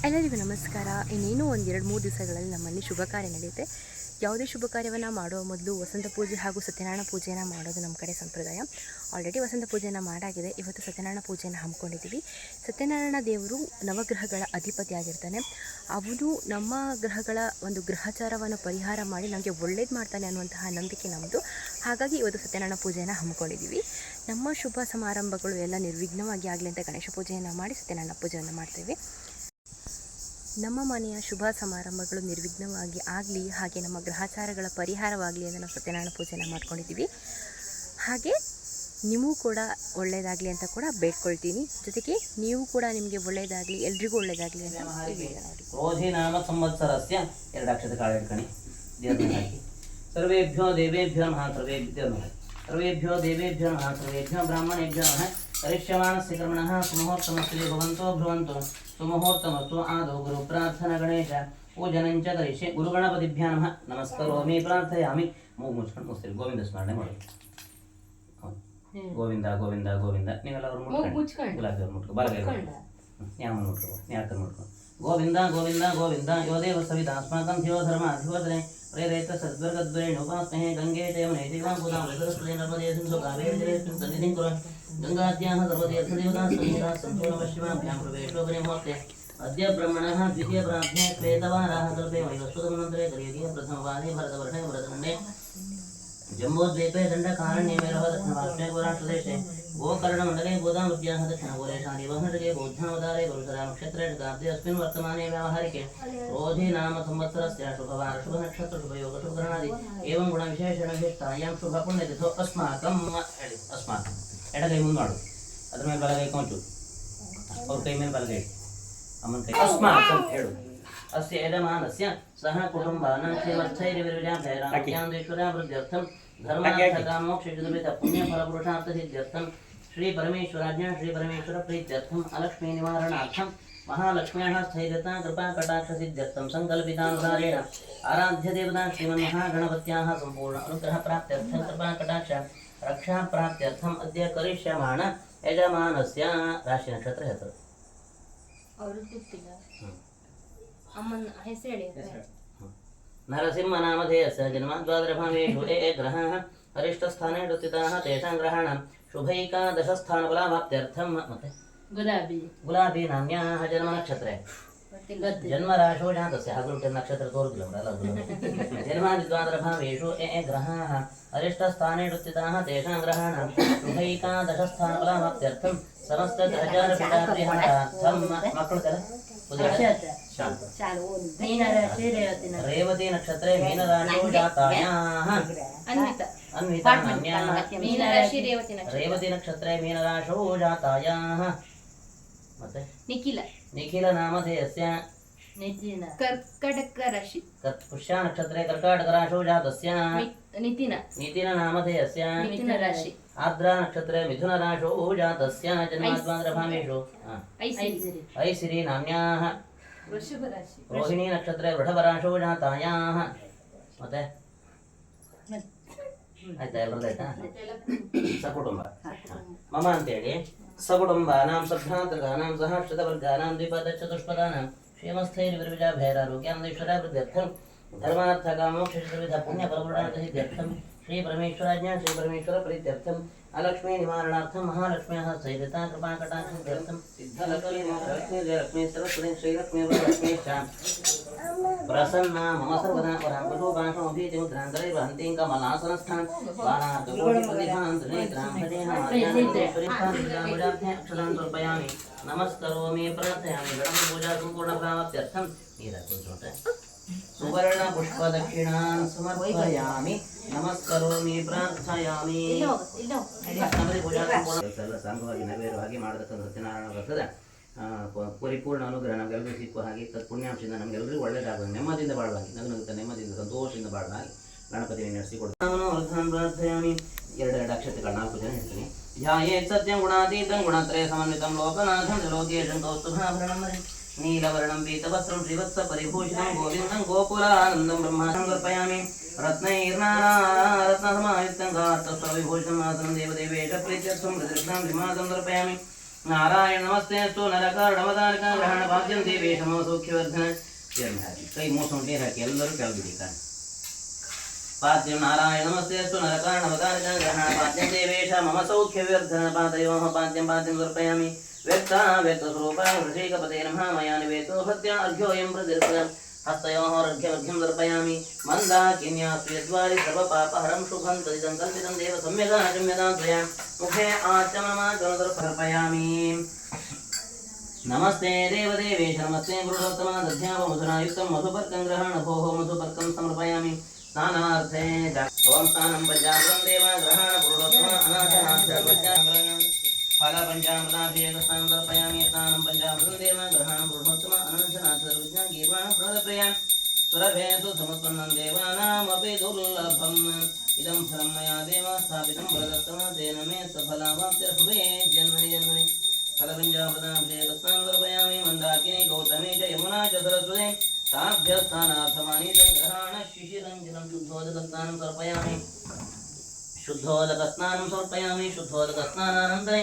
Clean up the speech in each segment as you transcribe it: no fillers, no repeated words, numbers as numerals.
ಎಲ್ಲರಿಗೂ ನಮಸ್ಕಾರ. ಇನ್ನೇನು ಒಂದು 2-3 ದಿವಸಗಳಲ್ಲಿ ನಮ್ಮಲ್ಲಿ ಶುಭ ಕಾರ್ಯ ನಡೆಯುತ್ತೆ. ಯಾವುದೇ ಶುಭ ಕಾರ್ಯವನ್ನು ಮಾಡುವ ಮೊದಲು ವಸಂತ ಪೂಜೆ ಹಾಗೂ ಸತ್ಯನಾರಾಯಣ ಪೂಜೆಯನ್ನು ಮಾಡೋದು ನಮ್ಮ ಕಡೆ ಸಂಪ್ರದಾಯ. ಆಲ್ರೆಡಿ ವಸಂತ ಪೂಜೆಯನ್ನು ಮಾಡಾಗಿದೆ. ಇವತ್ತು ಸತ್ಯನಾರಾಯಣ ಪೂಜೆಯನ್ನು ಹಮ್ಮಿಕೊಂಡಿದ್ದೀವಿ. ಸತ್ಯನಾರಾಯಣ ದೇವರು ನವಗ್ರಹಗಳ ಅಧಿಪತಿ ಆಗಿರ್ತಾನೆ. ಅವನು ನಮ್ಮ ಗ್ರಹಗಳ ಒಂದು ಗ್ರಹಚಾರವನ್ನು ಪರಿಹಾರ ಮಾಡಿ ನಮಗೆ ಒಳ್ಳೇದು ಮಾಡ್ತಾನೆ ಅನ್ನುವಂತಹ ನಂಬಿಕೆ ನಮ್ಮದು. ಹಾಗಾಗಿ ಇವತ್ತು ಸತ್ಯನಾರಾಯಣ ಪೂಜೆಯನ್ನು ಹಮ್ಮಿಕೊಂಡಿದ್ದೀವಿ. ನಮ್ಮ ಶುಭ ಸಮಾರಂಭಗಳು ಎಲ್ಲ ನಿರ್ವಿಘ್ನವಾಗಿ ಆಗಲಿ ಅಂತ ಗಣೇಶ ಪೂಜೆಯನ್ನು ಮಾಡಿ ಸತ್ಯನಾರಾಯಣ ಪೂಜೆಯನ್ನು ಮಾಡ್ತೇವೆ. ನಮ್ಮ ಮನೆಯ ಶುಭ ಸಮಾರಂಭಗಳು ನಿರ್ವಿಘ್ನವಾಗಿ ಆಗಲಿ, ಹಾಗೆ ನಮ್ಮ ಗ್ರಹಚಾರಗಳ ಪರಿಹಾರವಾಗಲಿ ಅಂತ ನಾವು ಸತ್ಯನಾರಾಯಣ ಪೂಜೆನ ಮಾಡ್ಕೊಂಡಿದ್ದೀವಿ. ಹಾಗೆ ನಿಮಗೂ ಕೂಡ ಒಳ್ಳೆಯದಾಗಲಿ ಅಂತ ಕೂಡ ಬೇಡ್ಕೊಳ್ತೀನಿ. ಜೊತೆಗೆ ನೀವು ಕೂಡ ನಿಮಗೆ ಒಳ್ಳೆಯದಾಗಲಿ, ಎಲ್ರಿಗೂ ಒಳ್ಳೆಯದಾಗಲಿ ಅಂತ ರೋಧಿ ನಾಮ ಸಂವತ್ಸರಸ್ಯ 2 ಅಕ್ಷರ ಕಾಳು ಇಟ್ಕೊಳ್ಳಿ. ದೇವರನ್ನ ಹಾಕಿ ಸರ್ವೇಭ್ಯೋ ದೇವೇಭ್ಯೋ ನಮಃ ಸರ್ವೇಭ್ಯೋ ದೇವೇಭ್ಯೋ ನಮಃ ಸರ್ವೇಭ್ಯೋ ಬ್ರಾಹ್ಮಣೇಭ್ಯೋ ನಮಃ ಕರಿಷ್ಯಮಾನಸ್ಯ ಕರ್ಮಣಃ ಸುಮುಹೂರ್ತಮಸ್ತು ಭವಂತೋ ಭ್ರುವಂತು ಸುಮುಹೂರ್ತಮಸ್ತು ಆದೌ ಗುರು ಪ್ರಾರ್ಥನಾ ಗಣೇಶ ಪೂಜನಂಚ ಕರಿಷ್ಯೆ ಗುರುಗಣಪತಿಭ್ಯೋ ನಮಃ ನಮಸ್ಕರೋಮಿ ಪ್ರಾರ್ಥಯಾಮಿ. ಮೂಗು ಮುಚ್ಕೊಂಡು ಮುಸ್ತಿರಿ ಗೋವಿಂದ ಸ್ಮರಣೆ ಮಾಡಿ. ಗೋವಿಂದ ಗೋವಿಂದ ಗೋವಿಂದ. ನೀವೆಲ್ಲ ಅವ್ರು ಮುಟ್ಕೊಂಡು ಗುಲಾಬಿ ಅವ್ರು ಮುಟ್ಕೊ ಬಲಗೈ ಯಾವ ಮುಟ್ಕೊ ಯಾಕೆ ಮುಟ್ಕೊ ಗೋವಿಂದ ಗೋವಿಂದ ಗೋವಿಂದ ಯೋದೇವ ಸವಿತಾ ಅಸ್ಮಾಕಂ ಧಿಯೋ ಧರ್ಮ ಅಧಿವದನೆ ಪ್ರೇರೈತ ಸದ್ವರ್ಗದ್ವರೇಣ ಉಪಾಸ್ಮಹೇ ಗಂಗೆ ಜಯಮನೆ ಜೈವಾಂಬುದಾಂ ಸರಸ್ವತಿ ನರ್ಮದೇ ಸಿಂಧು ಕಾವೇರಿ ಜಲೇಸ್ಮಿನ್ ಸನ್ನಿಧಿಂ ಕುರು ಗಂಗಾದ್ಯಾಹ ಸರ್ವತೀರ್ಥದೇವತಾ ಸನ್ನಿಧಾ ಸಂಪೂರ್ಣ ಪಶ್ಚಿಮಾಭ್ಯಾಂ ಪ್ರವೇಶೋಪನೆ ಮುಹೂರ್ತೆ ಅದ್ಯ ಬ್ರಹ್ಮಣಃ ದ್ವಿತೀಯ ಪ್ರಾಜ್ಞೆ ಶ್ವೇತವಾರಾಹ ಕಲ್ಪೆ ವೈವಸ್ವತಮನಂತರೆ ಕಲಿಯುಗೆ ಪ್ರಥಮವಾದಿ ಭರತವರ್ಣೆ ಭರತಖಂಡೆ ಜಂಬೋದ್ವೀಪೆ ದಂಡಕಾರಣ್ಯೇ ಮೇರಹ ದಕ್ಷಿಣವಾರ್ಷ್ಣೆ ಗೋರಾಷ್ಟ್ರದೇಶೆ ಗೋಕರ್ಣಮಂಡಲೆ ಗೋದಾಮೃತ್ಯಾಹ ದಕ್ಷಿಣಗೋರೇಶಾನಿ ವಹನಟಗೆ ಬೌದ್ಧಾವತಾರೆ ಗುರುಸರಾಮಕ್ಷೇತ್ರೆ ಗಾಬ್ದೆ ಅಸ್ಮಿನ್ ವರ್ತಮಾನೆ ವ್ಯಾವಹಾರಿಕೆ ರೋಧಿ ನಾಮ ಸಂವತ್ಸರಸ್ಯ ಶುಭವಾರ ಶುಭ ನಕ್ಷತ್ರ ಶುಭಯೋಗ ಶುಭಕರಣಾದಿ ಏವಂ ಗುಣ ವಿಶೇಷಣ ವಿಶಿಷ್ಟಾಯಾಂ ಶುಭ ಪುಣ್ಯತಿಥೋ ಅಸ್ಮಾಕಂ ಹೇಳಿ. ಅಸ್ಮಾಕಂ ಎಡಗೈ ಮುಂದೆ ಮಾಡು, ಅದ್ರ ಮೇಲೆ ಬಲಗೈ ಕೊಂಚು, ಅವ್ರ ಕೈ ಮೇಲೆ ಬಲಗೈ, ಅಮ್ಮನ ಕೈ. ಅಸ್ಮಾಕಂ ಹೇಳು. ಅಸ್ಯ ಯಜಮಾನಸ್ಯ ಸಹ ಕುಟುಂಬಾನಾಂ ಕ್ಷೇಮಸ್ಥೈರ್ಯವಿರ್ಯಾಭೈರಾಮಜ್ಞಾನೈಶ್ವರ್ಯಾಭಿವೃದ್ಧ್ಯರ್ಥಂ ಧರ್ಮಾರ್ಥಕಾಮೋಕ್ಷೇಷುದುರಿತ ಪುಣ್ಯ ಫಲಪುರುಷಾರ್ಥ ಸಿದ್ಧ್ಯರ್ಥಂ ಶ್ರೀ ಪರಮೇಶ್ವರಾಜ್ಞಾ ಶ್ರೀ ಪರಮೇಶ್ವರ ಪ್ರೀತ್ಯರ್ಥಂ ಅಲಕ್ಷ್ಮೀ ನಿವಾರಣಾರ್ಥಂ ಮಹಾಲಕ್ಷ್ಮ್ಯಾಃ ಸ್ಥೈರ್ಯತಾ ಕೃಪಾ ಕಟಾಕ್ಷ ಸಿದ್ಧ್ಯರ್ಥಂ ಸಂಕಲ್ಪಿತಾನುಸಾರೇಣ ಆರಾಧ್ಯ ದೇವತಾ ಶ್ರೀಮನ್ಮಹಾಗಣಪತ್ಯಾಃ ಸಂಪೂರ್ಣ ಅನುಗ್ರಹ ಪ್ರಾಪ್ತ್ಯರ್ಥಂ ಕೃಪಾ ಕಟಾಕ್ಷ ರಕ್ಷಾ ಪ್ರಾಪ್ತ್ಯರ್ಥಂ ಅದ್ಯ ಕರಿಷ್ಯಮಾಣ ಯಜಮಾನಸ್ಯ ರಾಶಿ ನಕ್ಷತ್ರ ಹೆಸರು ನರಸಿಂಹನಾಮಧೇಯಸ್ಯ ಜನ್ಮದ್ವಾದರಭಾವೇಷು ಗ್ರಹಾಃ ಅರಿಷ್ಟಸ್ಥಾನೇ ಡುತ್ತಿತಾಃ ತೇಷಾಂ ಗ್ರಹಾಣಾಂ ಶುಭೈಕಾದಶಸ್ಥಾನಫಲಾವಾಪ್ತ್ಯರ್ಥಂ ಮತ್ತೆ ಗುಲಾಬಿ ನಾಮ್ಯಾಃ ಜನ್ಮ ನಕ್ಷತ್ರೆ ಜನ್ಮರಾಶೋ ಜಾತಸ್ಯ ಹಗಲು ನಕ್ಷತ್ರ ತೋರುದಿಲ್ಲ ಅವರಲ್ಲ. ಜನ್ಮಾದಿದ್ವಾದರಭಾವೇಷು ಗ್ರಹಾಃ ಅರಿಷ್ಟಸ್ಥಾನೇ ಡುತ್ತಿತಾಃ ತೇಷಾಂ ಗ್ರಹಾಣಾಂ ಶುಭೈಕಾದಶಸ್ಥಾನಫಲಾವಾಪ್ತ್ಯರ್ಥಂ ಸಮಸ್ತ ಗ್ರಹಚಾರ ಪೀಡಾಪರಿಹಾರಾರ್ಥಂ ಮಕ್ಕಳು ಕಲ ರೇವತಿ ನಕ್ಷತ್ರೆ ಮೀನರಾಶೋ ಜಾತಾಯಾಃ ಅನ್ವಿತಾ ನಾಮ್ಯಾಃ ರೇವತಿ ನಕ್ಷತ್ರೆ ಮೀನರಾಶೋ ಜಾತಾಯಾಃ ಮತ್ತೆ ನಿಖಿಲ ನಾಮಧೇಯಸ್ಯ ಕರ್ಕಟಕ ರಾಶಿ ಪುಷ್ಯ ನಕ್ಷತ್ರೆ ಕರ್ಕಾಟಕ ರಾಶೋ ಜಾತಸ್ಯ ನಿತಿನ ನಾಮಧೇಯಸ್ಯ ಮಿಥುನ ರಾಶಿ ಆರ್ದ್ರಾ ನಕ್ಷತ್ರೆ ಮಿಥುನ ರಾಶೋ ಜಾತಸ್ಯ ಜನ್ಮಾದ್ವಾದರಭಾವೇಷು ಐಸಿರಿ ನಾಮ್ಯಾಃ ವೃಷಭ ರಾಶಿ ರೋಹಿಣಿ ನಕ್ಷತ್ರೆ ವೃಷಭರಾಶೋ ಜಾತಾಯಾಃ ಮತ್ತೆ ಆಯ್ತಾ ಎಲ್ಲರದಾಯ್ತಾ ಸಕುಟುಂಬ ಮಮ ಅಂತೇಳಿ ಸಕುಟುಂಬಾನಾಂ ಸಭ್ರಾತೃಗಾನಾಂ ಸಹರ್ಷಿತವರ್ಗಾನಾಂ ದ್ವಿಪದಚತುಷ್ಪದಾನಾಂ ಕ್ಷೇಮಸ್ಥೈರ್ಯವಿರ್ವಿಜಾಭೈರಾರೋಗ್ಯಾನೈಶ್ವರ್ಯಾಭಿವೃದ್ಧ್ಯರ್ಥಂ ಧರ್ಮಾರ್ಥಕಾಮೋಕ್ಷವಿಧ ಪುಣ್ಯ ಫಲಪುರುಷಾರ್ಥ ಸಿದ್ಧ್ಯರ್ಥಂ ಶ್ರೀ ಪರಮೇಶ್ವರಾಜ್ಞಾ ಶ್ರೀ ಪರಮೇಶ್ವರ ಪ್ರೀತ್ಯರ್ಥಂ ಅಲಕ್ಷ್ಮೀ ನಿವಾರಣಾರ್ಥಂ ಮಹಾಲಕ್ಷ್ಮ್ಯಾಃ ಸ್ಥೈರ್ಯತಾ ಕೃಪಾ ಕಟಾಕ್ಷ ಸಿದ್ಧ್ಯರ್ಥಂ ಸಿದ್ಧಲಕ್ಷ್ಮೀ ಲಕ್ಷ್ಮೀ ಸರ್ವಸ್ವತಿ ಶ್ರೀಲಕ್ಷ್ಮೀ ವರಲಕ್ಷ್ಮೀ ಪ್ರಸನ್ನ ಮಮ ಸರ್ವದಾ ಪರಾಂಗುಷೋಪಾಶಮಭೀತಿ ಮುದ್ರಾಂತರೈ ವಹಂತೀಂ ಕಮಲಾಸನಸ್ಥಾಂ ಬಾಣಾರ್ಕಕೋಟಿ ಪ್ರತಿಭಾಂ ತ್ರಿನೇತ್ರಾಂ ಹರೇಣ ಅಕ್ಷರಾಂ ಸಮರ್ಪಯಾಮಿ ನಮಸ್ಕರೋಮಿ ಪ್ರಾರ್ಥಯಾಮಿ ಗಣಪತಿ ಪೂಜಾ ಸಂಪೂರ್ಣ ಪ್ರಾಪ್ತ್ಯರ್ಥಂ ಸುವರ್ಣ ಪುಷ್ಪ ದಕ್ಷಿಣಾನ್ ಸಮರ್ಪಯಾಮಿ ನಮಸ್ಕರೋಮಿ ಪ್ರಾರ್ಥಯಾಮಿ. ಗಣಪತಿ ಪೂಜಾ ಸಂಪೂರ್ಣ ಸಂಘವಾಗಿ ನೆರವೇರುವ ಹಾಗೆ ಮಾಡತಕ್ಕಂಥ ಸತ್ಯನಾರಾಯಣ ವ್ರತದ ಪರಿಪೂರ್ಣ ಅನುಗ್ರಹ ನಮಗೆಲ್ಲರೂ ಸಿಕ್ಕುವ ಹಾಗೆ ತತ್ಪುಣ್ಯಾಂಶದಿಂದ ನಮಗೆಲ್ಲರಿಗೂ ಒಳ್ಳೆಯದಾಗುವ, ನೆಮ್ಮದಿಯಿಂದ ಬಾಳುವಾಗಿ, ನಗುನಗುತ್ತಾ ನೆಮ್ಮದಿಯಿಂದ ಸಂತೋಷದಿಂದ ಬಾಳುವಾಗಿ ಗಣಪತಿಯನ್ನು ನಡೆಸಿಕೊಡ್ತಾನೆ ಪ್ರಾರ್ಥಯಾಮಿ. 2 ಅಕ್ಷತೆಗಳ 4 ಜನ ಹೇಳ್ತೀನಿ. ಧ್ಯಾಯೇತ್ ಸತ್ಯಂ ಗುಣಾತೀತಂ ಗುಣತ್ರಯ ಸಮನ್ವಿತಂ ಲೋಕನಾಥಂ ಲೋಕೇಶಂ ಕೌಸ್ತುಭಾಭರಣಂ ನೀಲವರ್ಣಂ ಪೀತವಸ್ತ್ರಂ ಶ್ರೀವತ್ಸ ಪರಿಭೂಷಣಂ ಗೋವಿಂದಂ ಗೋಕುಲಾನಂದಂ ಬ್ರಹ್ಮಾಣಂ ಸಮರ್ಪಯಾಮಿ. ರತ್ನೈರ್ನಾರತ್ನಸಮಾಯುಕ್ತಂ ಗಾತ್ರಸ್ವವಿಭೂಷಣಂ ಆಸನಂ ದೇವದೇವೇಶ ಪ್ರೀತ್ಯರ್ಥಂ ಋತೃಷ್ಣಾಂ ಶ್ರೀಮಾಸಂ ಸಮರ್ಪಯಾಮಿ. नारायण नमस्तेस्तु नरकारणवतारಕ ಗ್ರಹಣ ಭಾಗ್ಯಂ ದೇವೇಶಮೋ ಸೌಖ್ಯವರ್ಧನ ಚರ್ಮ ಹಾಕಿ ಕೈ ಮೂಸೊಂಡು ನೀರು ಹಾಕಿ ಎಲ್ಲರೂ ಕೆಳಗಿಡಿ ಕಾಣಿ ಪಾದ್ಯಂ ನಾರಾಯಣ ನಮಸ್ತೆಸ್ತು ನರಕಾರಣವತಾರಕ ಗ್ರಹಣ ಪಾದ್ಯಂ ದೇವೇಶ ಮಮ ಸೌಖ್ಯವರ್ಧನ ಪಾದಯೋಃ ಪಾದ್ಯಂ ಪಾದ್ಯಂ ಸಮರ್ಪಯಾಮಿ ವ್ಯಕ್ತ ವ್ಯಕ್ತ ಸ್ವರೂಪ ಋಷಿಕಪತೆ ನಮಃ ಮಯಾ ನಿವೇतो ಹತ್ಯ ಅರ್ಘ್ಯೋಯಂ ಪ್ರತಿರ್ಪದ हस्तयोः अर्घ्यमर्घ्यं दर्पयामि मन्दाकिन्यास्तु यद्वारि सर्वपापहरं शुभं तदिदं कल्पितं देव सम्यगाचम्यतां त्वया मुखे आचमनमाचमदर्पयामि नमस्ते देवदेवेश नमस्ते पुरुषोत्तम दध्यावमधुरायुक्तं मधुपर्कं ग्रहणभोः मधुपर्कं समर्पयामि स्नानार्थे ओं स्नानं पञ्चामृतं देव ग्रहण पुरुषोत्तम अनाथनाथप्रज्ञाग्रहणं फलपञ्चामृताभिषेकस्नानं दर्पयामि स्नानं पञ्चामृतं देव ग्रहणं पुरुषोत्तम अनन्तनाथप्रज्ञागीर्वाणं प्रदर्पयामि सुरभेषु समुत्पन्नं देवानामपि दुर्लभम् इदं फलं मया देव स्थापितं वरदत्तम तेन मे सफलावाप्तिर्भवे जन्मनि जन्मनि फलपञ्चामृताभिषेकस्नानं दर्पयामि मन्दाकिनी गौतमी च यमुना च सरस्वती ताभ्यस्थानार्थमानीतं ग्रहाण शिशिरञ्जनं शुद्धोदकस्नानं समर्पयामि शुद्धोदकस्नानं समर्पयामि शुद्धोदकस्नानानन्तरे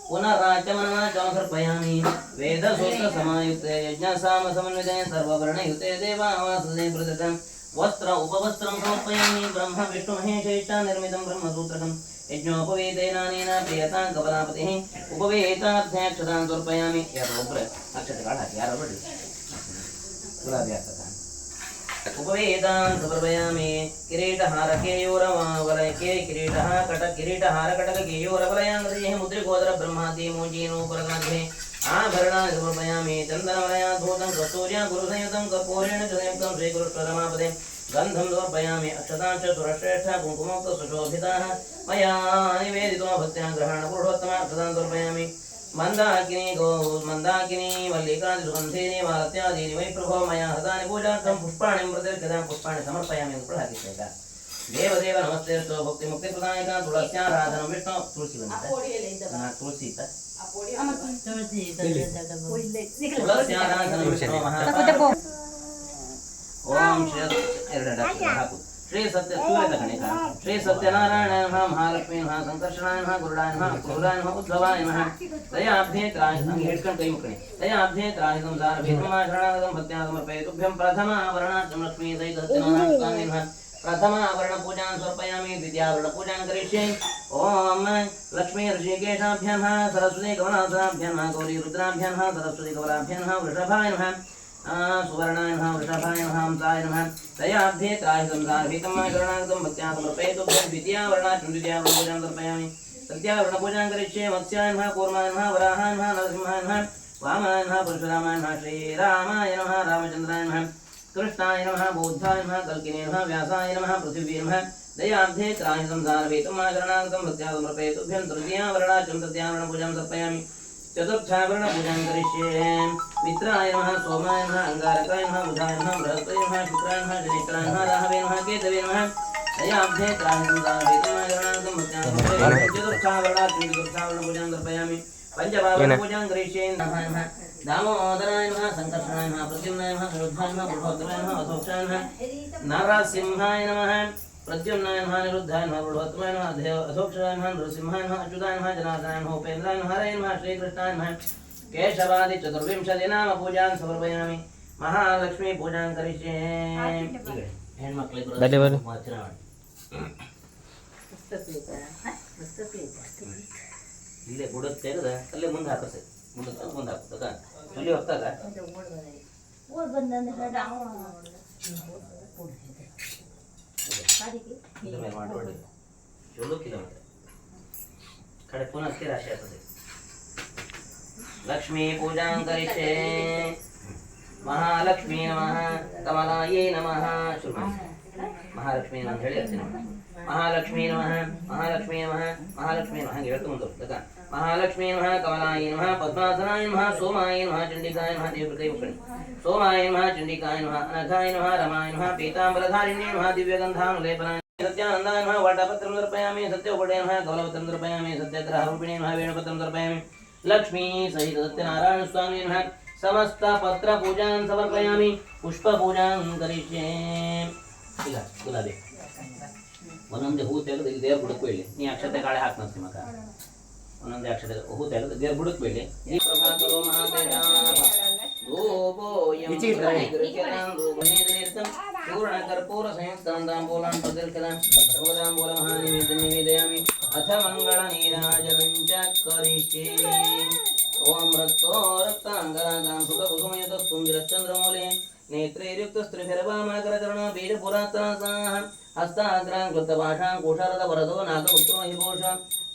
पुनराचमनं समर्पयामि वेदसूत्रसमायुक्ते यज्ञसामसमन्विते सर्ववर्णयुते देवावासुदे प्रदत्तं वस्त्र उपवस्त्रं समर्पयामि ब्रह्म विष्णुमहेशेष्टा निर्मितं ब्रह्मसूत्रकं यज्ञोपवीतेनानेन प्रियतां कमलापतिः उपवीतार्थ्यक्षतां समर्पयामि यारोब्र अक्षतकाळ हाकि यारोब्र गुलाबी हाकता उपवेदां समर्पयामि किरीटहारकेयूरवलयके किरीटः किरीटहारकटककेयूरवलयाङ्गदेः मुद्रिकोदर ब्रह्मादि मूजीनोपरगाधे आभरणानि समर्पयामि चन्दनवलयाधूतं कस्तूर्या गुरुसंयुतं कर्पूरेण च संयुक्तं श्रीगुरुष्वरमापदे गन्धं समर्पयामि अक्षतां च सुरश्रेष्ठा कुङ्कुमोक्त सुशोभिताः मया निवेदितो भक्त्या ग्रहण पुरुषोत्तमाक्षतां समर्पयामि मंदाकिनी मल्लिकादि सुगंधीनि मालत्यादीनि वै प्रभो मया हतानि पूजार्थं पुष्पाणि प्रतिर्गतां पुष्पाणि समर्पयामि ಅಂತ ಹಾಕಿದ್ದೇಗ ದೇವದೇವ ನಮಸ್ತೆ ಸ್ತೋ ಭಕ್ತಿ ಮುಕ್ತಿ ಪ್ರದಾಯಕ ತುಳಸ್ಯಾರಾಧನ ವಿಷ್ಣು ತುಳಸಿ ಬಂದಿದೆ ತುಳಸಿ ಇತ್ತ ತುಳಸ್ಯಾರಾಧನ ವಿಷ್ಣು ಮಹಾಪಾದ ಓಂ ಶ್ರೀ ಎರಡು ಹಾಕು श्री सत्य सूर्य तकणिका श्री सत्यनारायण नमः महालक्ष्मी नमः संकर्षणाय नमः गुरुडाय नमः क्रूराय नमः उद्धवाय नमः दयाब्धे त्राहितं हेड्कं कई मुकणे दयाब्धे त्राहितं सारभीतमा शरणागतं भक्त्या समर्पयेतुभ्यं प्रथमा आवरणार्थं लक्ष्मी सहित सत्यनारायण नमः प्रथमा आवरण पूजां समर्पयामि द्वितीयावरण पूजां करिष्ये ओम लक्ष्मी ऋषिकेशाभ्यां नमः सरस्वती कमलासनाभ्यां नमः गौरी रुद्राभ्यां नमः सरस्वती कमलाभ्यां नमः वृषभाय नमः सुवर्णाय नमः वृषभाय नमः हंसाय नमः दयाब्धे त्राहितं सारभीतं शरणागतं भक्त्या समर्पयेतुभ्यं द्वितीयावरणार्थं द्वितीयावरणं पूजां समर्पयामि तृतीयावरणपूजां करिष्ये मत्स्याय नमः कूर्माय नमः वराहाय नमः नरसिंहाय नमः वामनाय नमः परशुरामाय नमः श्रीरामाय नमः रामचन्द्राय नमः कृष्णाय नमः बौद्धाय नमः कल्किने नमः व्यासाय नमः पृथिवी नमः दयाब्धे त्राहितं सारभीतं शरणागतं भक्त्या समर्पयेतुभ्यं तृतीयावरणार्थं तृतीयावरणं पूजां समर्पयामि चतुर्थावरण पूजां करिष्ये मित्राय नमः सोमाय नमः अंगारकाय नमः बुधाय नमः बृहस्पति नमः शुक्राय नमः शनिश्चराय नमः राहवे नमः केतवे नमः दयाब्धे त्राहितं सारभीतं शरणागतं भक्त्या समर्पयामि चतुर्थावरणार्थं चतुर्थावरणं पूजां समर्पयामि पंचमावरण पूजां करिष्ये नमः दामोदराय नमः संकर्षणाय नमः प्रद्युम्नाय नमः निरुद्धाय नमः पुरुषोत्तमाय नमः अशोक्षाय नमः नरसिंहाय नमः प्रद्युम्नाय नमः निरुद्धाय नमः पुरुषोत्तमाय नमः अशोक्षाय नमः नरसिंहाय नमः अच्युताय नमः जनार्दनाय नमः उपेन्द्राय नमः हरये नमः श्रीकृष्णाय नमः केशवादि चतुर्विंशति नाम पूजां समर्पयामि महालक्ष्मी पूजां करिष्ये हेण्मक्ळिगे वचन ಇಲ್ಲೇ ಬುಡಕ್ಕೆ ತೆಗೆದ ಅಲ್ಲೇ ಮುಂದೆ ಹಾಕಸೆ ಮುಂದೆ ಹಾಕುತ್ತದ ಚುಲಿ ಹೊತ್ತಾಗ ಮಾಡಿ ಚಲೋ ಕಿಲೋಮೀಟರ್ ಕಡೆ ಪುನಃ ಅಷ್ಟೇ ರಾಶಿ ಆಗ್ತದೆ ಲಕ್ಷ್ಮೀ ಪೂಜಾಂ ಕರಿಷ್ಯೆ ಮಹಾಲಕ್ಷ್ಮೀ ನಮಃ ಕಮಲಾಯೇ ನಮಃ ಶುರು ಮಹಾಲಕ್ಷ್ಮೀ ಅಂತ ಹೇಳಿ ಹೇಳ್ತೀನಿ महालक्ष्मी नमः महालक्ष्मी नमः महालक्ष्मी नमः हंगे ಹೇಳ್ತಾ ಮುಂದುವರಿಸ್ತಾ महालक्ष्मी नमः कमलाय नमः पद्मासनाय नमः सोमाय नमः चंडिकाय नमः देवकृते मुखणे सोमाय नमः चंडिकाय नमः अनघाय नमः रमाय नमः पीतांबरधारिण्ये नमः दिव्यगन्धानुलेपनाय सत्यानन्दाय नमः वटपत्रं समर्पयामि सत्योपटे नमः कमलपत्रं समर्पयामि सत्यग्रहरूपिणे नमः वेणुपत्रं समर्पयामि लक्ष्मी सहित सत्यनारायण स्वामी नमः समस्त पत्र पूजां समर्पयामि पुष्प पूजां करिष्ये गुलाबी ಒಂದೊಂದೇ ಹೂ ತೆಗೆದು ಇಲ್ಲಿ ದೇವ್ರ ಬುಡಕ್ಕೂ ಇಲ್ಲಿ ನೀ ಅಕ್ಷತೆ ಗಾಳಿ ಹಾಕ್ನಂತ ಮಗ ಒಂದೊಂದೇ ಅಕ್ಷತೆ ಹೂ ತೆಗೆದು ದೇವ್ರ ಬುಡಕ್ಕೂ ಇಲ್ಲಿ ಈ ಪ್ರಭಾಕರೋ पूर्ण कर्पूर संयुक्तांबूलां प्रदर्शनं सर्वदांबूल महानिवेदयामि अथ मंगल नीराजनं च करिष्ये ओम रक्तो रक्तांगरागां सुखकुसुमयुत सुंदरचंद्रमौले नेत्रैर्युक्त स्त्रिभिर्वामकरचरण बीजपुरातनासाः हस्ताग्रां कृतभाषां कुशारद वरदो नागपुत्रो हिभूष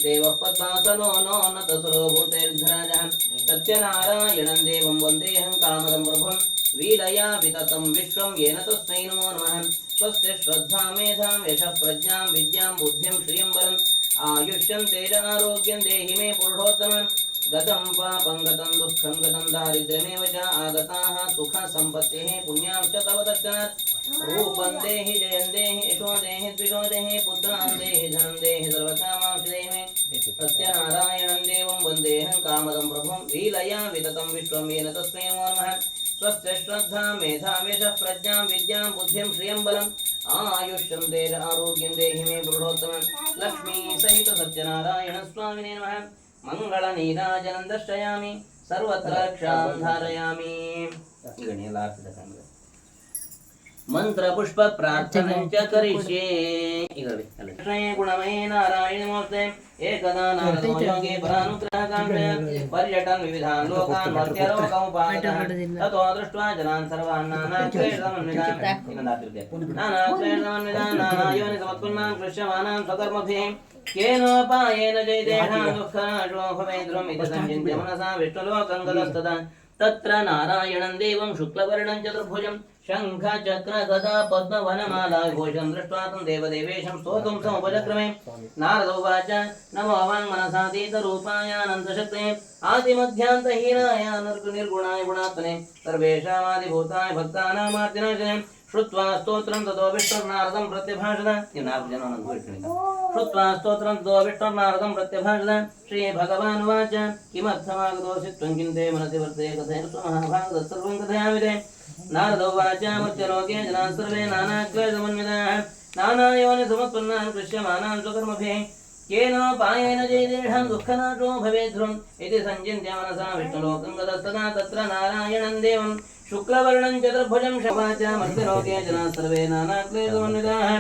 देवः पद्मासनो नो नतसुरो भूतैर्धराजः सत्यनारायणं देवं वन्देऽहं कामदं प्रभुं वीलया विततं विश्वं येन तस्मै नमो नमः स्वस्य श्रद्धा मेधां यशः प्रज्ञां विद्यां बुद्धिं श्रियं बलम् आयुष्यं तेज आरोग्यं देहि मे पुरुषोत्तमं गतं पापं गतं दुःखं गतं दारिद्र्यमेव च आगताः सुखसम्पत्तिः पुण्यां च तव दर्शनात् रूपं देहि जयं देहि यशो देहि द्विषो देहि पुत्रान् देहि धनं देहि सर्वकामांशि देहि मे सत्यनारायणं देवं वन्देऽहं कामदं प्रभुं वीलया विततं विश्वं येन तस्मै नमो नमः स्वस्य श्रद्धा मेधां यशः प्रज्ञां विद्यां बुद्धिं श्रियं बलम् आयुष्यं तेज आरोग्यं देहि मे पुरुषोत्तमं लक्ष्मी सहित सत्यनारायण स्वामिने नमः मंगलनीराजनं दर्शयामि सर्वत्र रक्षां धारयामि मंत्र पुष्प प्रार्थनं च करिष्ये कृष्णे गुणमये नारायण नमोस्ते एकदा नारदो योगे परानुग्रहकांक्षया पर्यटन विविधान् लोकान् मर्त्यलोकमुपागतः ततो दृष्ट्वा जनान् सर्वान् नानाक्लेशसमन्वितान् नानायोनि समत्कुन्नान् कृष्यमाणान् स्वकर्मभिः केनोपायेन जयतेषां दुःखनाशो भवेद्रुम् इति संचिन्त्य मनसा विष्णुलोकं गतस्तदा तत्र नारायणं देवं शुक्लवर्णं चतुर्भुजं शङ्ख चक्र गदा पद्मवनमाला विभूषं दृष्ट्वा तं देवदेवेशं स्तोतुं समुपचक्रमे नारद उवाच नमो वाङ्मनसातीतरूपाय अनन्तशक्तये आदिमध्यान्तहीनाय निर्गुणाय गुणात्मने सर्वेषामादिभूताय भक्तानामार्तिनाशने श्रुत्वा स्तोत्रं ततो विष्णुर्नारदं प्रत्यभाषत श्रुत्वा स्तोत्रं ततो विष्णुर्नारदं प्रत्यभाषत श्रीभगवानुवाच किमर्थमागतोऽसि त्वं किन्ते मनसि वर्तते कथयस्व महाभागवत् सर्वं कथयामि ते नारद उवाच मर्त्यलोके जनाः सर्वे नानाक्लेशसमन्विताः नानायोनिसमुत्पन्नान् कृष्यमाणान् स्वकर्मभिः केनोपायेन जयतेषां दुःखनाशो भवेद्ध्रुम् इति संचिन्त्य मनसा विष्णुलोकं गतस्तदा तत्र नारायणं देवं शुक्लवर्णं चतुर्भुजं शवाच मर्त्यलोके जनाः सर्वे नानाक्लेशसमन्विताः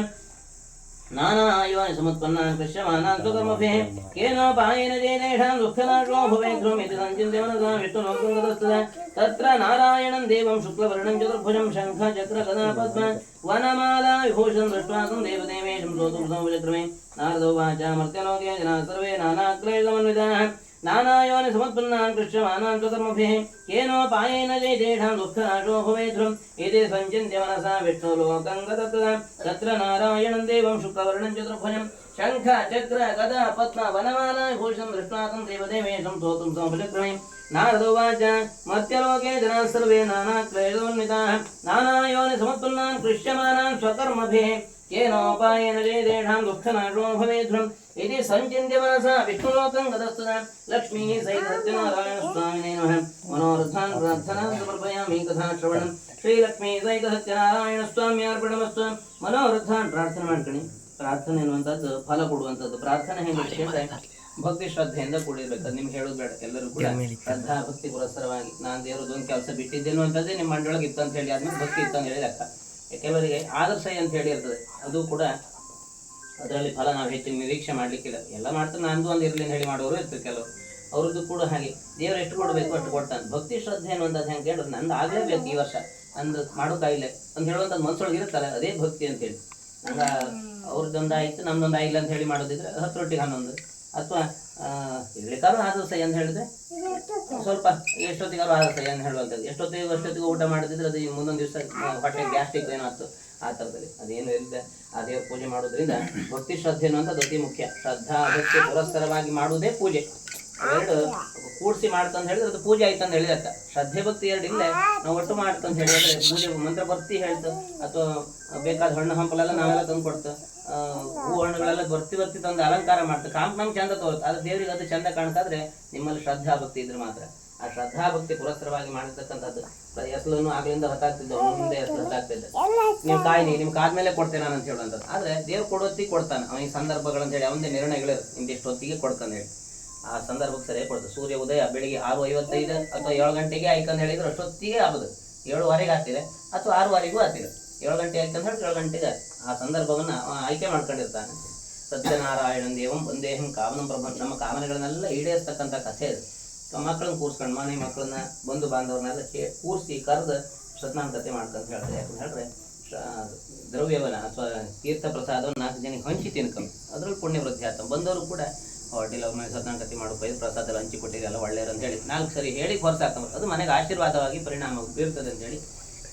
नानायोनिसमुत्पन्नान् कृष्यमाणान् स्वकर्मभिः केनोपायेन जयतेषां दुःखनाशो भवेद्ध्रुम् इति संचिन्त्य मनसा विष्णुलोकं गतस्तदा तत्र नारायणं देवं शुक्लवर्णं चतुर्भुजं शङ्ख चक्र गदा पद्म वनमाला विभूषं दृष्ट्वा तं देवदेवेशं स्तोतुं समुपचक्रमे नारद उवाच मर्त्यलोके जनाः सर्वे नानाक्लेशसमन्विताः नानायोनिसमुत्पन्नान् कृष्यमाणान् स्वकर्मभिः केनोपायेन जयतेषां दुःखनाशो भवेद्ध्रुम् इति संचिन्त्य मनसा विष्णुलोकं गतस्तदा तत्र नारायणं देवं शुक्लवर्णं चतुर्भुजं शङ्ख चक्र गदा पद्म वनमाला विभूषं दृष्ट्वा तं देवदेवेशं स्तोतुं समुपचक्रमे नारद उवाच मर्त्यलोके जनाः सर्वे नानाक्लेशसमन्विताः नानायोनिसमुत्पन्नान् कृष्यमाणान् स्वकर्मभिः केनोपायेन जयतेषां दुःखनाशो भवेद्ध्रुम् इति संचिन्त्य मनसा विष्णुलोकं गतस्तदा लक्ष्मीः सहित सत्यनारायणस्वामिने नमः मनोरथान् प्रार्थनान् समर्पयामि कथाश्रवणं श्रीलक्ष्मी सहित सत्यनारायणस्वाम्यार्पणमस्तु मनोरथान् ಪ್ರಾರ್ಥನೆ ಮಾಡ್ಕೊಳ್ಳಿ ಪ್ರಾರ್ಥನೆ ಅನ್ನುವಂಥದ್ದು ಫಲ ಕೊಡುವಂಥದ್ದು ಪ್ರಾರ್ಥನೆ ಹೆಂಗೆ ಅಂದ್ರೆ ಭಕ್ತಿ ಶ್ರದ್ಧೆಯಿಂದ ಕೂಡಿರ್ಬೇಕು ನಿಮ್ಗೆ ಹೇಳೋದು ಬೇಡ ಎಲ್ಲರೂ ಕೂಡ ಶ್ರದ್ಧಾ ಭಕ್ತಿ ಪುರಸ್ಸರವಾಗಿ ನಾನು ದೇವರದೊಂದು ಕೆಲಸ ಬಿಟ್ಟಿದ್ದೇನು ಅಂತಂದ್ರೆ ನಿಮ್ಮ ಮಂಡೊಳಗೆ ಇತ್ತು ಅಂತ ಹೇಳಿ ಆದ್ಮೇಲೆ ಭಕ್ತಿ ಇತ್ತು ಅಂತ ಹೇಳಿ ಲೆಕ್ಕ ಕೆಲವರಿಗೆ ಆದರ್ಶ ಅಂತ ಹೇಳಿ ಇರ್ತದೆ ಅದು ಕೂಡ ಅದರಲ್ಲಿ ಫಲ ನಾವು ಹೆಚ್ಚಿನ ನಿರೀಕ್ಷೆ ಮಾಡ್ಲಿಕ್ಕಿಲ್ಲ ಎಲ್ಲ ಮಾಡ್ತಾರೆ ನಂದು ಒಂದು ಇರಲಿ ಅಂತ ಹೇಳಿ ಮಾಡೋರು ಇರ್ತಾರೆ ಕೆಲವರು ಅವ್ರದ್ದು ಕೂಡ ಹಾಗೆ ದೇವರು ಎಷ್ಟು ಕೊಡಬೇಕು ಅಷ್ಟು ಕೊಡ್ತಾನೆ ಭಕ್ತಿ ಶ್ರದ್ಧೆ ಅನ್ನುವಂಥದ್ದು ಹೆಂಗೆ ಹೇಳಿದ್ರೆ ನಂದು ಆಗಲೇಬೇಕು ಈ ವರ್ಷ ನಂದು ಮಾಡೋಕ್ಕಾಗಿಲ್ಲ ಅಂತ ಹೇಳುವಂಥದ್ದು ಮನಸ್ಸೊಳಗೆ ಇರುತ್ತಲ್ಲ ಅದೇ ಭಕ್ತಿ ಅಂತೇಳಿ ನಂಗೆ ಅವ್ರದ್ದೊಂದು ಆಯ್ತು ನಮ್ದೊಂದು ಆಗಿಲ್ಲ ಅಂತ ಹೇಳಿ ಮಾಡೋದಿದ್ರೆ 10 ರೊಟ್ಟಿಗೆ 11 ಅಥವಾ ಇರ್ಲಿಕ್ಕಾದ್ರೂ ಆದ್ರೂ ಸೈ ಅಂತ ಹೇಳಿದ್ರೆ ಸ್ವಲ್ಪ ಎಷ್ಟೊತ್ತಿಗಾರು ಆದ್ರೂ ಸೈ ಅಂತ ಹೇಳುವಂಥದ್ದು ಅಷ್ಟೊತ್ತಿಗೆ ಊಟ ಮಾಡಿದ್ರೆ ಅದು ಮುಂದೊಂದು ದಿವಸ ಹೊಟ್ಟೆ ಗ್ಯಾಸ್ಟ್ರಿಕ್ ಏನಾಯ್ತು ಆ ಥರದಲ್ಲಿ ಅದೇನು ಇರುತ್ತೆ ಆ ದೇವ್ರ ಪೂಜೆ ಮಾಡೋದ್ರಿಂದ ಭಕ್ತಿ ಶ್ರದ್ಧೆ ಅನ್ನುವಂಥದ್ದು ಅತಿ ಮುಖ್ಯ ಶ್ರದ್ಧಾ ಭಕ್ತಿ ಪುರಸ್ಸರವಾಗಿ ಮಾಡುವುದೇ ಪೂಜೆ ಎರಡು ಕೂಡಿಸಿ ಮಾಡ್ತಂತ ಹೇಳಿದ್ರೆ ಅದು ಪೂಜೆ ಆಯ್ತು ಅಂತ ಹೇಳಿದತ್ತ ಶ್ರದ್ಧೆ ಭಕ್ತಿ ಎರಡು ಇಲ್ಲ ನಾವು ಒಟ್ಟು ಮಾಡ್ತಂತ ಹೇಳಿದ್ರೆ ಪೂಜೆ ಮಂತ್ರ ಭಕ್ತಿ ಹೇಳ್ತು ಅಥವಾ ಬೇಕಾದ ಹಣ್ಣು ಹಂಪಲೆಲ್ಲ ನಾವೆಲ್ಲ ತಂದು ಕೊಡ್ತು ಹೂ ಹಣ್ಣುಗಳೆಲ್ಲ ಬರ್ತಿ ತಂದು ಅಲಂಕಾರ ಮಾಡ್ತು ನಮ್ಗೆ ಚಂದ ತೋರುತ್ತೆ ಅದು ದೇವ್ರಿಗೆ ಅದು ಚಂದ ಕಾಣ್ತಾದ್ರೆ ನಿಮ್ಮಲ್ಲಿ ಶ್ರದ್ಧಾ ಭಕ್ತಿ ಇದ್ರೆ ಮಾತ್ರ ಆ ಶ್ರದ್ಧಾಭಕ್ತಿ ಪುರಸ್ಸರವಾಗಿ ಮಾಡಿರ್ತಕ್ಕಂಥದ್ದು ಎಸ್ಲನ್ನು ಆಗ್ಲಿಂದ ಹೊತ್ತಾಗ್ತಿದ್ದವು, ಮುಂದೆ ಎಸ್ಲು ಹೊತ್ತಾಗ್ತಿದ್ದೆ. ನೀವು ಕಾಯ್ನಿ, ನಿಮ್ ಕಾದ್ಮೇಲೆ ಕೊಡ್ತೇನೆ ನಾನು ಅಂತ ಹೇಳುವಂಥದ್ದು. ಆದ್ರೆ ದೇವ್ರು ಕೊಡೋತ್ತಿಗೆ ಕೊಡ್ತಾನೆ, ಅವನಿಗೆ ಸಂದರ್ಭಗಳಂತ ಹೇಳಿ ಅವನದೇ ನಿರ್ಣಯಗಳು ಇಂತಿಷ್ಟು ಹೊತ್ತಿಗೆ ಕೊಡ್ತಾನೆ ಹೇಳಿ ಆ ಸಂದರ್ಭಕ್ಕೆ ಸರಿಯಾಗಿ ಕೊಡ್ತಾರೆ. ಸೂರ್ಯ ಉದಯ ಬೆಳಿಗ್ಗೆ 6:55 ಅಥವಾ 7 ಗಂಟೆಗೆ ಆಯ್ಕಂತ ಹೇಳಿದ್ರೆ ಅಷ್ಟೊತ್ತಿಗೆ ಆಗೋದು. 7:15 ಆಗ್ತಿದೆ ಅಥವಾ 6:15 ಆಗ್ತಿದೆ. 7 ಗಂಟೆ ಆಯ್ತು ಅಂತ ಹೇಳಿ 7 ಗಂಟೆಗೆ ಆ ಸಂದರ್ಭವನ್ನ ಆಯ್ಕೆ ಮಾಡ್ಕೊಂಡಿರ್ತಾನೆ. ಸತ್ಯನಾರಾಯಣ ದೇವಂ ಒಂದೇಹಂ ಕಾಮನಂ ಪ್ರಭು. ನಮ್ಮ ಕಾಮನೆಗಳನ್ನೆಲ್ಲ ಈಡೇರಿಸ್ತಕ್ಕಂಥ ಕಥೆ ಅದು. ಮಕ್ಕಳನ್ನ ಕೂರ್ಸ್ಕೊಂಡು ಮನೆ ಮಕ್ಕಳನ್ನ ಬಂಧು ಬಾಂಧವರನ್ನೆಲ್ಲ ಕೂರಿಸಿ ಕರೆದು ಸತ್ಯನಾರಾಯಣ ಕಥೆ ಮಾಡ್ಕೊಂತ ಹೇಳ್ತಾರೆ. ಯಾಕಂತ ಹೇಳಿದ್ರೆ ದ್ರವ್ಯವನ್ನ ಅಥವಾ ತೀರ್ಥ ಪ್ರಸಾದವನ್ನು 4 ಜನಕ್ಕೆ ಹಂಚಿ ತಿನ್ಕೊಂಡು ಅದ್ರಲ್ಲಿ ಪುಣ್ಯ ವೃದ್ಧಿ ಆಗ್ತವೆ. ಬಂದವರು ಕೂಡ ಹೋಟೆಲ್ ಅವ್ರ ಮೇಲೆ ಸತ್ಯನಾರಾಯಣ ಕಥೆ ಮಾಡೋಕೆ ಪ್ರಸಾದ ಎಲ್ಲ ಹಂಚಿ ಕೊಟ್ಟಿದ್ದೆಲ್ಲ ಒಳ್ಳೆಯರು ಅಂತ ಹೇಳಿ 4 ಸರಿ ಹೇಳಿ ಹೊರಸಾಕ್ತಾರೆ. ಅದು ಮನೆಗೆ ಆಶೀರ್ವಾದವಾಗಿ ಪರಿಣಾಮ ಬೀರ್ತದೆ ಅಂತೇಳಿ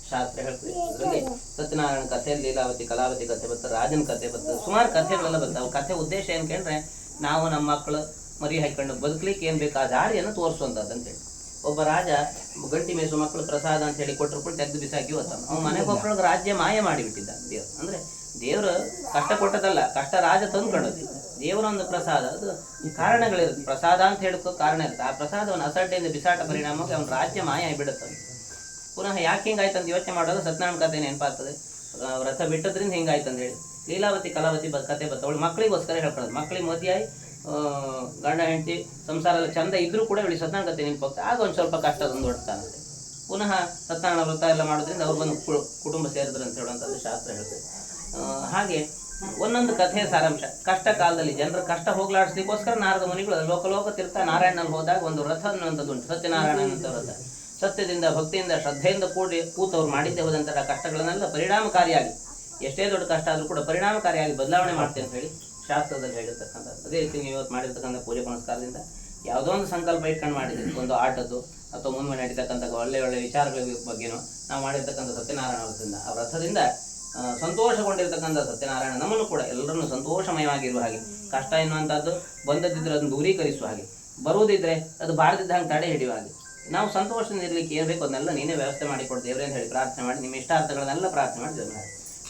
ಶಾಸ್ತ್ರ ಹೇಳ್ತೀವಿ. ಅದರಲ್ಲಿ ಸತ್ಯನಾರಾಯಣ ಕಥೆ, ಲೀಲಾವತಿ ಕಲಾವತಿ ಕಥೆ ಬರ್ತದೆ, ರಾಜನ ಕಥೆ ಬರ್ತದೆ, ಸುಮಾರು ಕಥೆಗಳೆಲ್ಲ ಬರ್ತವೆ. ಕಥೆ ಉದ್ದೇಶ ಏನು ಕೇಳಿದ್ರೆ ನಾವು ನಮ್ಮ ಮಕ್ಕಳು ಮರಿ ಹಾಕೊಂಡು ಬದುಕಲಿಕ್ಕೆ ಏನು ಬೇಕು ಆ ದಾರಿಯನ್ನು ತೋರಿಸುವಂಥದ್ದು ಅಂತೇಳಿ. ಒಬ್ಬ ರಾಜ ಗಂಟಿ ಮೇಸು ಮಕ್ಕಳು ಪ್ರಸಾದ ಅಂತ ಹೇಳಿ ಕೊಟ್ಟರು ಕೂಡ ತೆಗೆದು ಬಿಸಾಕಿ ಹೋಗ್ತಾನೆ. ಅವ್ನು ಮನೆಗೆ ಒಬ್ಬಳೊಳಗೆ ರಾಜ್ಯ ಮಾಯ ಮಾಡಿಬಿಟ್ಟಿದ್ದ ದೇವ್ರು. ಅಂದ್ರೆ ದೇವರು ಕಷ್ಟ ಕೊಟ್ಟದಲ್ಲ, ಕಷ್ಟ ರಾಜ ತಂದ್ಕೊಂಡದ್ದು. ದೇವರ ಒಂದು ಪ್ರಸಾದ, ಅದು ಕಾರಣಗಳಿರುತ್ತೆ. ಪ್ರಸಾದ ಅಂತ ಹೇಳಕ್ಕೂ ಕಾರಣ ಇರುತ್ತೆ. ಆ ಪ್ರಸಾದವನ್ನು ಅಸಡ್ಡೆಯಿಂದ ಬಿಸಾಟ ಪರಿಣಾಮಕ್ಕೆ ಅವನ ರಾಜ್ಯ ಮಾಯ ಆಗಿಬಿಡುತ್ತದೆ. ಪುನಃ ಯಾಕೆ ಹಿಂಗಾಯ್ತು ಅಂತ ಯೋಚನೆ ಮಾಡೋದು ಸತ್ಯನಾರಾಯಣ ಕಥೆ ನೆನಪಾಗ್ತದೆ. ವ್ರತ ಬಿಟ್ಟದ್ರಿಂದ ಹಿಂಗಾಯ್ತು ಅಂತ ಹೇಳಿ. ಲೀಲಾವತಿ ಕಲಾವತಿ ಕಥೆ ಬರ್ತವೆ. ಅವಳು ಮಕ್ಕಳಿಗೋಸ್ಕರ ಹೇಳ್ಕೊಳ್ಳೋದು. ಮಕ್ಕಳಿಗೆ ಮದುವೆಯಾಗಿ ಗಂಡ ಹೆಂಡತಿ ಸಂಸಾರ ಎಲ್ಲ ಚಂದ ಇದ್ರೂ ಕೂಡ ಇವಳಿ ಸತ್ಯನಾರಾಯಣ ಕಥೆ ನೆನಪಾಗ್ತದೆ. ಆಗ ಒಂದು ಸ್ವಲ್ಪ ಕಷ್ಟದೊಂದು ಹೊಡ್ತಾನಂತೆ. ಪುನಃ ಸತ್ಯನಾರಾಯಣ ವ್ರತ ಎಲ್ಲ ಮಾಡೋದ್ರಿಂದ ಅವ್ರು ಬಂದು ಕುಟುಂಬ ಸೇರಿದ್ರು ಅಂತ ಹೇಳುವಂಥದ್ದು ಶಾಸ್ತ್ರ ಹೇಳ್ತದೆ. ಹಾಗೆ ಒಂದೊಂದು ಕಥೆಯ ಸಾರಾಂಶ. ಕಷ್ಟ ಕಾಲದಲ್ಲಿ ಜನರ ಕಷ್ಟ ಹೋಗ್ಲಾಡಿಸ್ಲಿಕ್ಕೋಸ್ಕರ ನಾರದ ಮುನಿಗಳು ಲೋಕ ತೀರ್ಥ ನಾರಾಯಣನಲ್ಲಿ ಹೋದಾಗ ಒಂದು ವ್ರತ ಅನ್ನುವಂಥದ್ದು ಉಂಟು, ಸತ್ಯನಾರಾಯಣ ಅಂತ ವ್ರತ. ಸತ್ಯದಿಂದ ಭಕ್ತಿಯಿಂದ ಶ್ರದ್ಧೆಯಿಂದ ಕೂತವ್ರು ಮಾಡಿದ್ದೆ ಹೋದಂತಹ ಕಷ್ಟಗಳನ್ನೆಲ್ಲ ಪರಿಣಾಮಕಾರಿಯಾಗಿ, ಎಷ್ಟೇ ದೊಡ್ಡ ಕಷ್ಟ ಆದರೂ ಕೂಡ ಪರಿಣಾಮಕಾರಿಯಾಗಿ ಬದಲಾವಣೆ ಮಾಡ್ತೇವೆ ಅಂತ ಹೇಳಿ ಶಾಸ್ತ್ರದಲ್ಲಿ ಹೇಳಿರ್ತಕ್ಕಂಥದ್ದು. ಅದೇ ರೀತಿ ನೀವು ಇವತ್ತು ಮಾಡಿರ್ತಕ್ಕಂಥ ಪೂಜೆ ಪುನಸ್ಕಾರದಿಂದ ಯಾವುದೋ ಒಂದು ಸಂಕಲ್ಪ ಇಟ್ಕೊಂಡು ಮಾಡಿದ್ರಿ, ಒಂದು ಆಟದ್ದು ಅಥವಾ ಮುಂದೆ ನಡೀತಕ್ಕಂಥ ಒಳ್ಳೆ ಒಳ್ಳೆ ವಿಚಾರಗಳ ಬಗ್ಗೆನೂ ನಾವು ಮಾಡಿರ್ತಕ್ಕಂಥ ಸತ್ಯನಾರಾಯಣ ವ್ರತದಿಂದ, ಆ ವ್ರತದಿಂದ ಸಂತೋಷಗೊಂಡಿರ್ತಕ್ಕಂಥ ಸತ್ಯನಾರಾಯಣ ನಮ್ಮನ್ನು ಕೂಡ ಎಲ್ಲರನ್ನು ಸಂತೋಷಮಯವಾಗಿರುವ ಹಾಗೆ, ಕಷ್ಟ ಎನ್ನುವಂಥದ್ದು ಬಂದದಿದ್ರೆ ಅದನ್ನು ದೂರೀಕರಿಸುವ ಹಾಗೆ, ಬರುವುದಿದ್ರೆ ಅದು ಬಾರದಿದ್ದ ಹಾಗೆ ತಡೆ ಹಿಡಿಯುವ ಹಾಗೆ, ನಾವು ಸಂತೋಷದಿಂದ ಇರಲಿಕ್ಕೆ ಏನು ಬೇಕು ಅದನ್ನೆಲ್ಲ ನೀನೇ ವ್ಯವಸ್ಥೆ ಮಾಡಿಕೊಡು ದೇವರೇ ಅಂತ ಹೇಳಿ ಪ್ರಾರ್ಥನೆ ಮಾಡಿ ನಿಮ್ಮ ಇಷ್ಟಾರ್ಥಗಳನ್ನೆಲ್ಲ ಪ್ರಾರ್ಥನೆ ಮಾಡಿ ದೇವ್ರ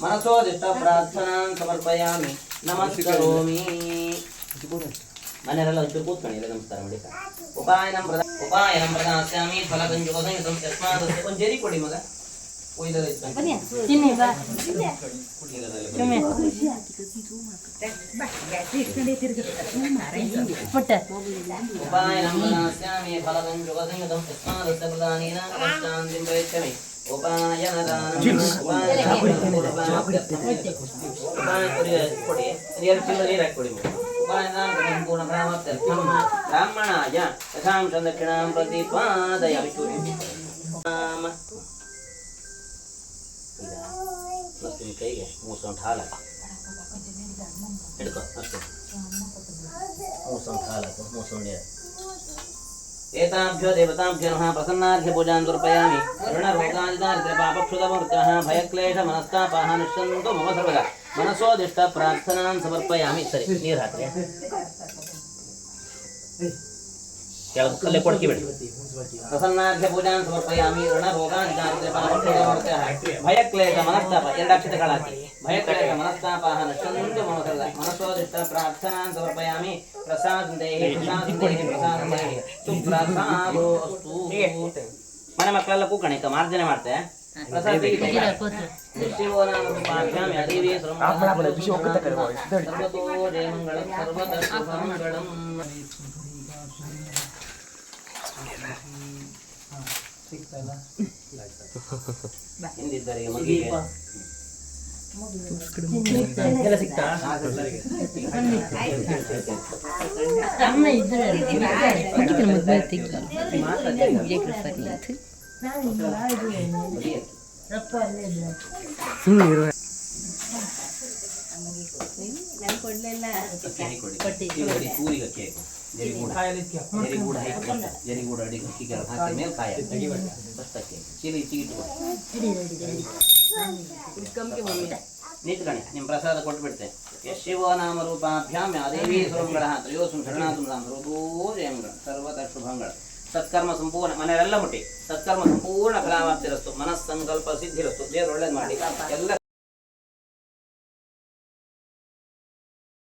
ಮನಸೋದಿಷ್ಟ ಪ್ರಾರ್ಥನಾ ಸಮರ್ಪಯಾಮಿ ನಮಸ್ಕರೋಮಿ. ಮನೆಯವರೆಲ್ಲ ಒಂಚೂರು ಕೂತ್ಕೊಳ್ಳಿ, ಇಲ್ಲ ನಮಸ್ಕಾರ ಮಾಡಿ. ಉಪಾಯನಂ ಪ್ರದಾಸ್ಯಾಮಿ ಫಲಗಂಜೋದಂ ಯಸ್ಮಾತ್. ಒಂದು ಜರಿ ಕೊಡಿ ಮಗ. ಬ್ರಾಹ್ಮಣಾಯ ಯಥಾಂ ದಕ್ಷಿಣಾಂ ಪ್ರತಿಪಾದಯಾಮಿ. ಕೈಗೆ ಮೂಸೊಂಟು ಹಾಲಾಕು ಹಿಡ್ಕೊ, ಅಷ್ಟೇ ಮೂಸೊಂಟು ಹಾಲಾಕು, ಮೂಸೊಂಡೆ. ಏತಾಭ್ಯೋ ದೇವತಾಭ್ಯೋ ನಮಃ ಪ್ರಸನ್ನಾರ್ಘ್ಯ ಪೂಜಾಂ ಸಮರ್ಪಯಾಮಿ. ಋಣರೋಗಾದಿದಾರಿದ್ರ್ಯ ಪಾಪಕ್ಷುಧಮೂರ್ತಿನಃ ಭಯಕ್ಲೇಶ ಮನಸ್ತಾಪಾಃ ನಿಶ್ಚಂತು ಮಮ ಸರ್ವದಾ. ಮನಸೋದಿಷ್ಟ ಪ್ರಾರ್ಥನಾಂ ಸಮರ್ಪಯಾಮಿ. ಸರಿ, ನೀರು ಹಾಕ್ರಿ. ಕಲ್ಲೇ ಕೊಡ್ಕಿ ಬಿಡಿ. ಪ್ರಸನ್ನಾರ್ಘ್ಯ ಪೂಜಾಂ ಸಮರ್ಪಯಾಮಿ. ಋಣರೋಗಾದಿದಾರಿದ್ರ್ಯ ಪಾಪಕ್ಷುಧಮೂರ್ತಿನಃ ಭಯಕ್ಲೇಶ ಮನಸ್ತಾಪ. 2 ಅಕ್ಷತೆಗಳು ಹಾಕಿ. ಭಯಕ್ಲೇಶ ಮನಸ್ತಾಪಾಃ ನಿಶ್ಚಂತು ಮಮ ಸರ್ವದಾ. ಮನಸೋದಿಷ್ಟ ಪ್ರಾರ್ಥನಾಂ ಸಮರ್ಪಯಾಮಿ. ಪ್ರಸಾದಂ ದೇಹಿ ಪ್ರಸಾದಂ ದೇಹಿ ಪ್ರಸಾದಂ ದೇಹಿ ಸುಪ್ರಸಾದೋಸ್ತು. ಮನೆ ಮಕ್ಕಳೆಲ್ಲ ಕೂಕಣಿ ಮಾರ್ಜನೆ ಮಾಡ್ತೆ. ಪ್ರಸಾದ ಶಿವೋ ನಾಮ ರೂಪಾಭ್ಯಾಂ ಯದೇವಿ ಸರ್ವತೋ ಜಯಮಂಗಳಂ ಸರ್ವತಃ ಶುಭಮಂಗಳಂ. ಹಿಂದಿದ್ದರಿಗೆ ಮಗಿಗೆ ಎಲ್ಲ ಸಿಗ್ತಾ? ಅಮ್ಮ ಇದ್ರೆ ಮದುವೆ ತೆಗ್ದು ಜರಿಗೂಡ ಅಡಿಗೆ ಅಕ್ಕಿ ಕೆಲಸ ಹಾಕಿ ಮೇಲೆ ಕಾಯ ಬಸ್ತಕ್ಕೆ ಚೀಲಿ ಚಿಗಿಟ್ಟು ನಿಂತ್ಕಣಿ. ನಿಮ್ಮ ಪ್ರಸಾದ ಕೊಟ್ಬಿಡ್ತೆ. ಶಿವೋ ನಾಮ ರೂಪಾಭ್ಯಾಂ ದೇವಿ ಸುರಂಗಳ ತ್ರಯೋಸಂ ಶರಣಾತುಂ ರೂಪೋ ಜಯಂಗಳ ಸರ್ವತಃ ಶುಭಂಗಳ. ಸತ್ಕರ್ಮ ಸಂಪೂರ್ಣ. ಮನೆಯರೆಲ್ಲ ಮುಟ್ಟಿ. ಸತ್ಕರ್ಮ ಸಂಪೂರ್ಣ ಫಲಾವಾಪ್ತಿರಸ್ತು. ಮನಸ್ಸಂಕಲ್ಪ ಸಿದ್ಧಿರಸ್ತು. ದೇವರು ಒಳ್ಳೇದು ಮಾಡಿ ಎಲ್ಲ